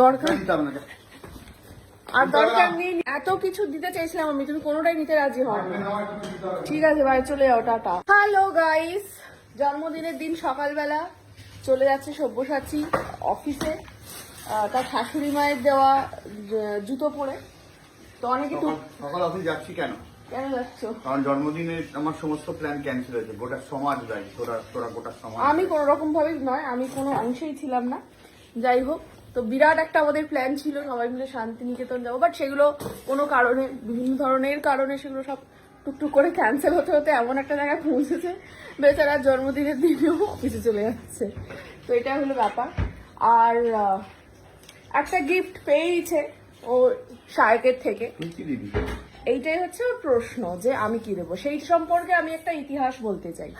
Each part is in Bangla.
দরকার আর দরকার নেই, এত কিছু দিতে চাইছিলাম আমি, তুমি কোনোটাই নিতে রাজি হও। ঠিক আছে ভাই, চলে যাও, টাটা। হ্যালো গাইস, জন্মদিনের দিন সকালবেলা চলে যাচ্ছে সব্যসাচী অফিসে তার শাশুড়ি মায়ের দেওয়া জুতো পরে। তো অনেকে সকাল অফিস যাচ্ছি কেন যাচ্ছ? কারণ জন্মদিনের আমার সমস্ত প্ল্যান ক্যান্সেল হয়েছে। গোটা সমাজ দায়ী, তোরা গোটা সমাজ। আমি কোনো রকম ভাবে নয়, আমি কোনো অংশেই ছিলাম না। যাই হোক, তো বিরাট একটা আমাদের প্ল্যান ছিল সবাই মিলে শান্তিনিকেতন যাবো, বাট সেগুলো কোনো কারণে, বিভিন্ন ধরনের কারণে সেগুলো সব টুকটুক করে ক্যান্সেল হতে হতে এমন একটা জায়গায় পৌঁছেছে বেচারা জন্মদিনের দিনেও অফিসে চলে যাচ্ছে। তো এটা হলো ব্যাপার। আর একটা গিফট পেয়েছে ও শায়কের থেকে। এইটাই হচ্ছে ওর প্রশ্ন যে আমি কি দেবো। সেই সম্পর্কে আমি একটা ইতিহাস বলতে চাই।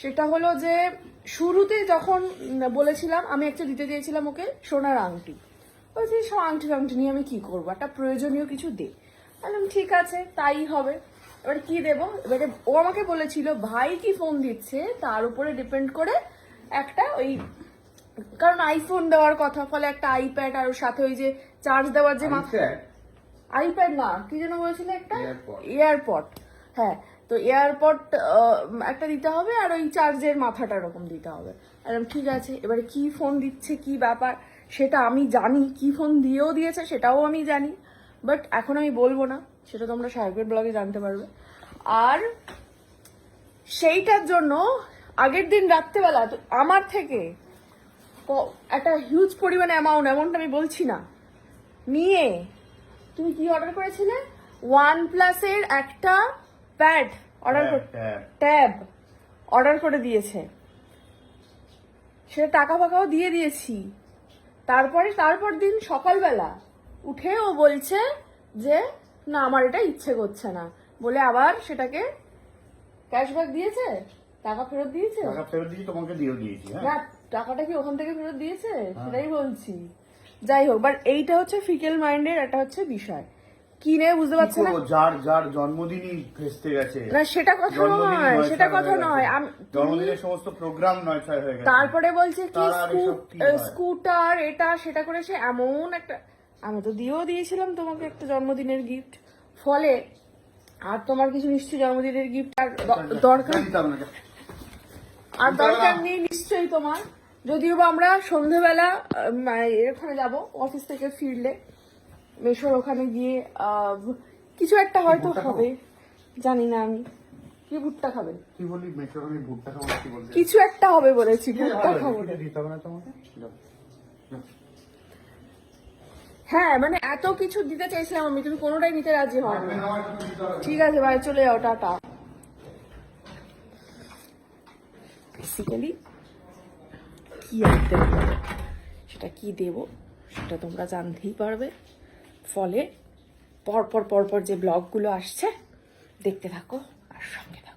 সেটা হলো যে শুরুতে যখন বলেছিলাম, আমি একটা দিতে চেয়েছিলাম ওকে সোনার আংটি। বলছি আংটি নিয়ে আমি কি করবো, একটা প্রয়োজনীয় কিছু দে। বললাম ঠিক আছে, তাই হবে। এবার কি দেবো, এবারে ও আমাকে বলেছিল ভাই কি ফোন দিচ্ছে তার উপরে ডিপেন্ড করে একটা ওই, কারণ আইফোন দেওয়ার কথা, ফলে একটা আইপ্যাড আর ওর সাথে ওই যে চার্জ দেওয়ার যে আইপ্যাড না কি যেন বলেছিল, একটা এয়ারপড। হ্যাঁ, তো এয়ারপড একটা দিতে হবে আর ওই চার্জের মাথাটা এরকম দিতে হবে। আর ঠিক আছে, এবারে কি ফোন দিচ্ছে কি ব্যাপার সেটা আমি জানি, কি ফোন দিয়েও দিয়েছে সেটাও আমি জানি, বাট এখন আমি বলবো না, সেটা তোমরা সাহেবের ব্লগে জানতে পারবে। আর সেইটার জন্য আগের দিন রাত্রেবেলা আমার থেকে একটা হিউজ পরিমাণে অ্যামাউন্ট আমি বলছি না নিয়ে, তুমি কি অর্ডার করেছিলে? OnePlus-এর একটা প্যাড ট্যাব অর্ডার করে দিয়েছে। সেটা টাকা ফাঁকাও দিয়ে দিয়েছি। তারপর দিন সকালবেলা উঠে ও বলছে যে না আমার এটা ইচ্ছে করছে না, বলে আবার সেটাকে ক্যাশব্যাক দিয়েছে, টাকা ফেরত দিয়েছে। টাকা ফেরত দিয়ে তোমাকে দিয়ে দিয়েছি। না, টাকাটা কি ওখান থেকে ফেরত দিয়েছে সেটাই বলছি। যাই হোক, বাট এইটা হচ্ছে ফিকেল মাইন্ডের একটা হচ্ছে বিষয়। কি নেই বুঝতে পারছে না, যার জন্মদিনই ভেস্তে গেছে। না সেটা কথা নয়, সেটা কথা নয়। জন্মদিনের সমস্ত প্রোগ্রাম নয়ছাড় হয়ে গেছে। তারপরে বলছে কি স্কুটার এটা সেটা করেছে, এমন একটা। আমি তো দিয়েছিলাম তোমাকে একটা জন্মদিনের গিফট, ফলে আর তোমার কিছু নিশ্চয়ই জন্মদিনের গিফট আর দরকার নেই নিশ্চয়ই তোমার। যদিও বা আমরা সন্ধ্যেবেলা এখানে যাব, অফিস থেকে ফিরলে মেশোর ওখানে গিয়ে কিছু একটা হয়তো হবে, জানি না আমি। কি ভুট্টা খাবেন? কি বলি মেশোর, আমি ভুট্টা খাবো কি বলছি? কিছু একটা হবে বলেছি, ভুট্টা খাবো না। দিতে হবে না তোমাকে? হ্যাঁ, মানে এত কিছু দিতে চাইছিলাম আমি, তুমি কোনোটাই নিতে রাজি হও। ঠিক আছে ভাই, চলে যাও, টাটা। বেসিক্যালি কি আনতে হবে, সেটা কি দেব সেটা তোমরা জানতেই পারবে। ফলে পরপর যে ব্লগগুলো আসছে দেখতে থাকো আর সঙ্গে থাকো।